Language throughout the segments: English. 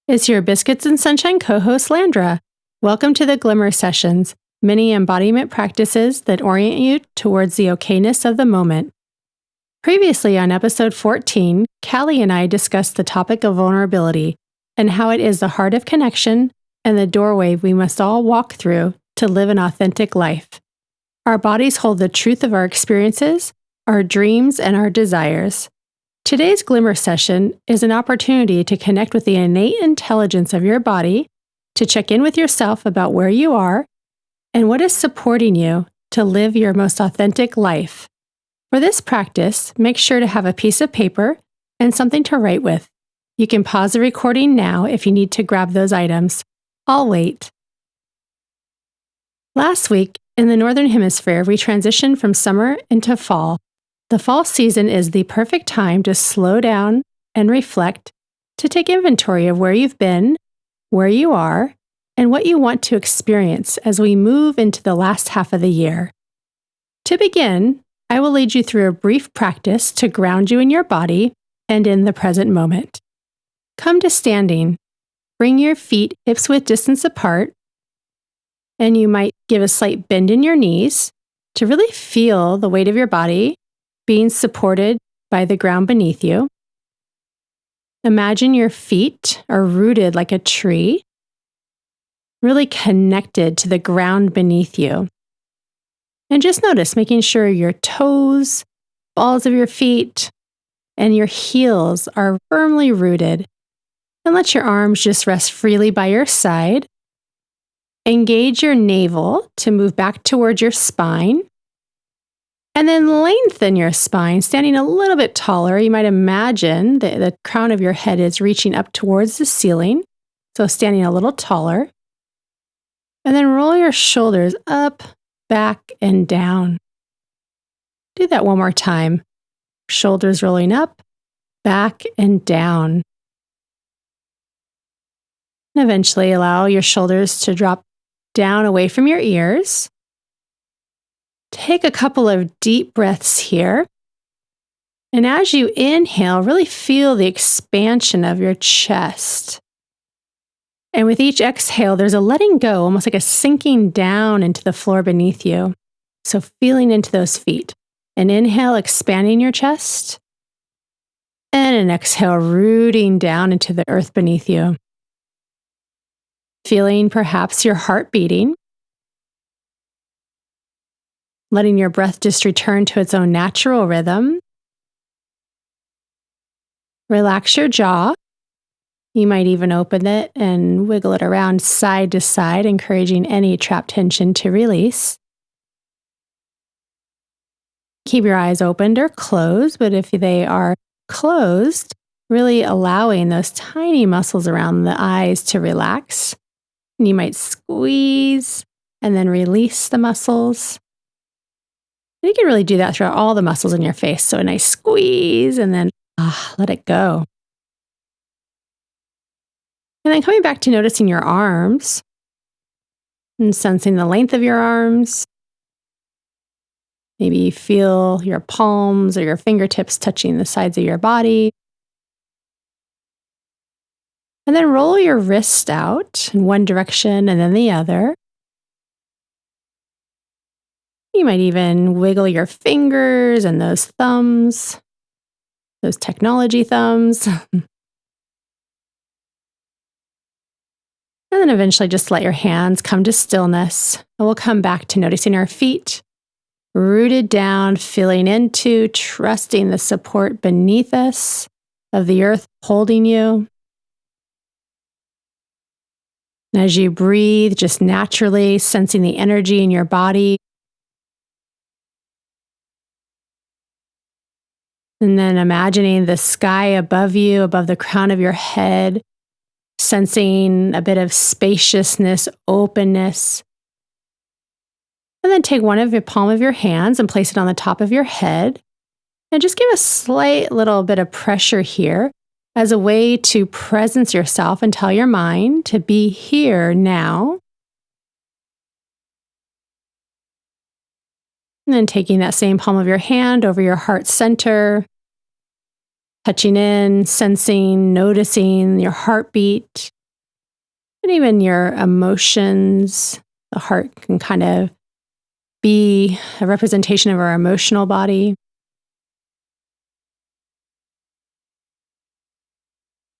It's your Biscuits and Sunshine co-host, Landra. Welcome to the Glimmer Sessions, mini embodiment practices that orient you towards the okayness of the moment. Previously on episode 14, Callie and I discussed the topic of vulnerability and how it is the heart of connection and the doorway we must all walk through to live an authentic life. Our bodies hold the truth of our experiences, our dreams, and our desires. Today's Glimmer session is an opportunity to connect with the innate intelligence of your body, to check in with yourself about where you are and what is supporting you to live your most authentic life. For this practice, make sure to have a piece of paper and something to write with. You can pause the recording now if you need to grab those items. I'll wait. Last week, in the Northern Hemisphere, we transitioned from summer into fall. The fall season is the perfect time to slow down and reflect, to take inventory of where you've been, where you are, and what you want to experience as we move into the last half of the year. To begin, I will lead you through a brief practice to ground you in your body and in the present moment. Come to standing. Bring your feet hips-width distance apart, and you might give a slight bend in your knees to really feel the weight of your body being supported by the ground beneath you. Imagine your feet are rooted like a tree, really connected to the ground beneath you. And just notice making sure your toes, balls of your feet, and your heels are firmly rooted. And let your arms just rest freely by your side. Engage your navel to move back towards your spine. And then lengthen your spine, standing a little bit taller. You might imagine that the crown of your head is reaching up towards the ceiling, so standing a little taller. And then roll your shoulders up, back, and down. Do that one more time. Shoulders rolling up, back, and down. And eventually allow your shoulders to drop down away from your ears. Take a couple of deep breaths here. And as you inhale, really feel the expansion of your chest. And with each exhale, there's a letting go, almost like a sinking down into the floor beneath you. So feeling into those feet. An inhale, expanding your chest. And an exhale, rooting down into the earth beneath you. Feeling perhaps your heart beating. Letting your breath just return to its own natural rhythm. Relax your jaw. You might even open it and wiggle it around side to side, encouraging any trapped tension to release. Keep your eyes opened or closed, but if they are closed, really allowing those tiny muscles around the eyes to relax. And you might squeeze and then release the muscles. You can really do that throughout all the muscles in your face. So a nice squeeze and then let it go. And then coming back to noticing your arms and sensing the length of your arms. Maybe feel your palms or your fingertips touching the sides of your body. And then roll your wrist out in one direction and then the other. You might even wiggle your fingers and those thumbs, those technology thumbs. And then eventually just let your hands come to stillness. And we'll come back to noticing our feet, rooted down, feeling into, trusting the support beneath us of the earth holding you. And as you breathe, just naturally sensing the energy in your body. And then imagining the sky above you, above the crown of your head, sensing a bit of spaciousness, openness. And then take one of your palm of your hands and place it on the top of your head. And just give a slight little bit of pressure here as a way to presence yourself and tell your mind to be here now. And then taking that same palm of your hand over your heart center. touching in, sensing, noticing your heartbeat, and even your emotions. The heart can kind of be a representation of our emotional body.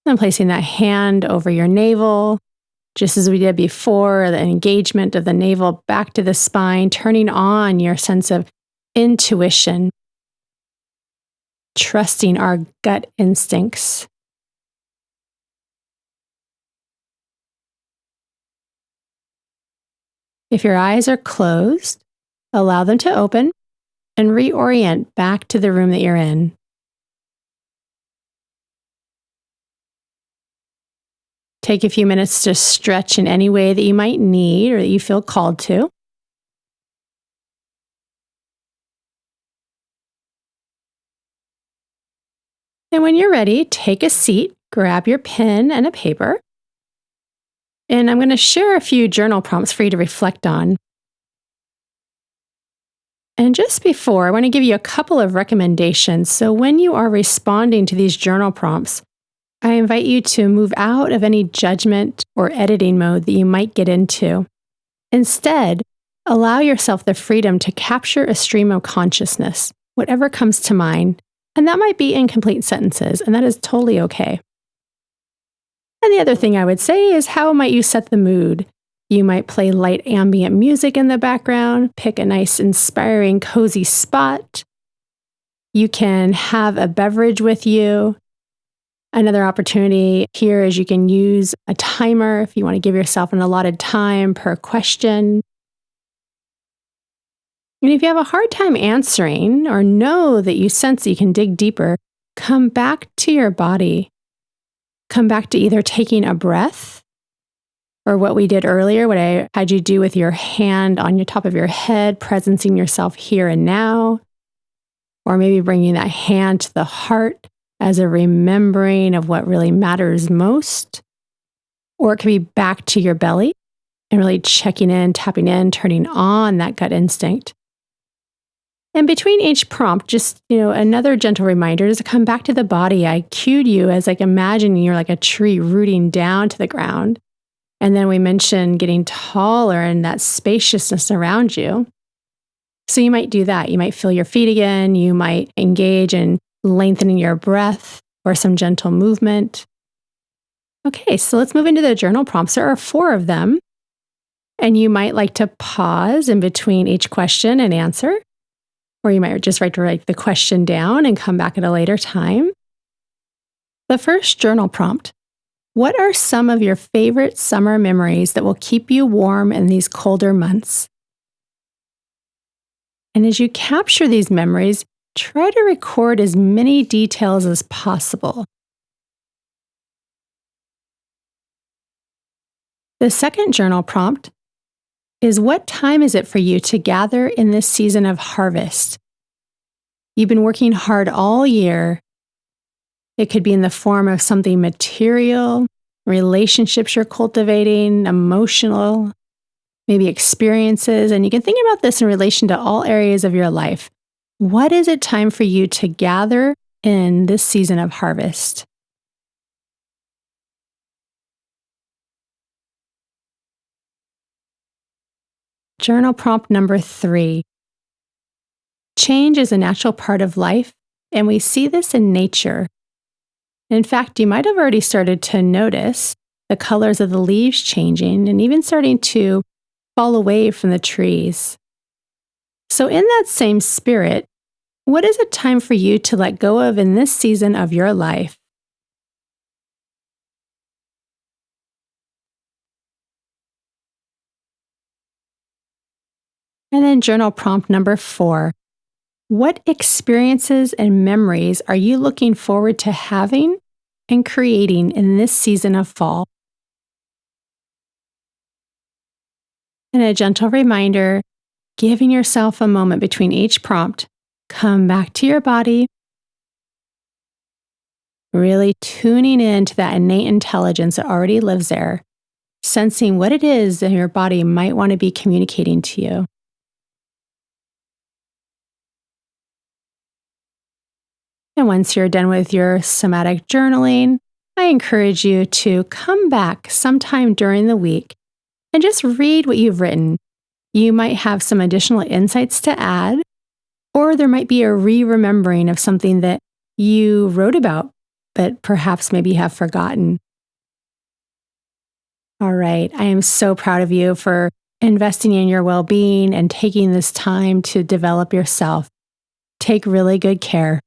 And placing that hand over your navel, just as we did before, the engagement of the navel back to the spine, turning on your sense of intuition, trusting our gut instincts. If your eyes are closed, allow them to open and reorient back to the room that you're in. Take a few minutes to stretch in any way that you might need or that you feel called to. And when you're ready, take a seat, grab your pen and a paper. And I'm going to share a few journal prompts for you to reflect on. And just before, I want to give you a couple of recommendations. So when you are responding to these journal prompts, I invite you to move out of any judgment or editing mode that you might get into. Instead, allow yourself the freedom to capture a stream of consciousness, whatever comes to mind. And that might be incomplete sentences, and that is totally okay. And the other thing I would say is, how might you set the mood? You might play light ambient music in the background, pick a nice, inspiring, cozy spot. You can have a beverage with you. Another opportunity here is you can use a timer if you want to give yourself an allotted time per question. And if you have a hard time answering or know that you sense that you can dig deeper, come back to your body. Come back to either taking a breath or what we did earlier, what I had you do with your hand on your top of your head, presencing yourself here and now, or maybe bringing that hand to the heart as a remembering of what really matters most. Or it could be back to your belly and really checking in, tapping in, turning on that gut instinct. And between each prompt, just, another gentle reminder is to come back to the body. I cued you as imagining you're like a tree rooting down to the ground. And then we mentioned getting taller and that spaciousness around you. So you might do that. You might feel your feet again. You might engage in lengthening your breath or some gentle movement. Okay, so let's move into the journal prompts. There are 4 of them. And you might like to pause in between each question and answer. Or you might just write the question down and come back at a later time. The first journal prompt: what are some of your favorite summer memories that will keep you warm in these colder months? And as you capture these memories, try to record as many details as possible. The second journal prompt is, what time is it for you to gather in this season of harvest? You've been working hard all year. It could be in the form of something material, relationships you're cultivating, emotional, maybe experiences. And you can think about this in relation to all areas of your life. What is it time for you to gather in this season of harvest? Journal prompt number 3. Change is a natural part of life, and we see this in nature. In fact, you might have already started to notice the colors of the leaves changing and even starting to fall away from the trees. So in that same spirit, what is it time for you to let go of in this season of your life? And then journal prompt number 4. What experiences and memories are you looking forward to having and creating in this season of fall? And a gentle reminder, giving yourself a moment between each prompt. Come back to your body, really tuning into that innate intelligence that already lives there, sensing what it is that your body might want to be communicating to you. And once you're done with your somatic journaling, I encourage you to come back sometime during the week and just read what you've written. You might have some additional insights to add, or there might be a re-remembering of something that you wrote about, but perhaps maybe have forgotten. All right, I am so proud of you for investing in your well-being and taking this time to develop yourself. Take really good care.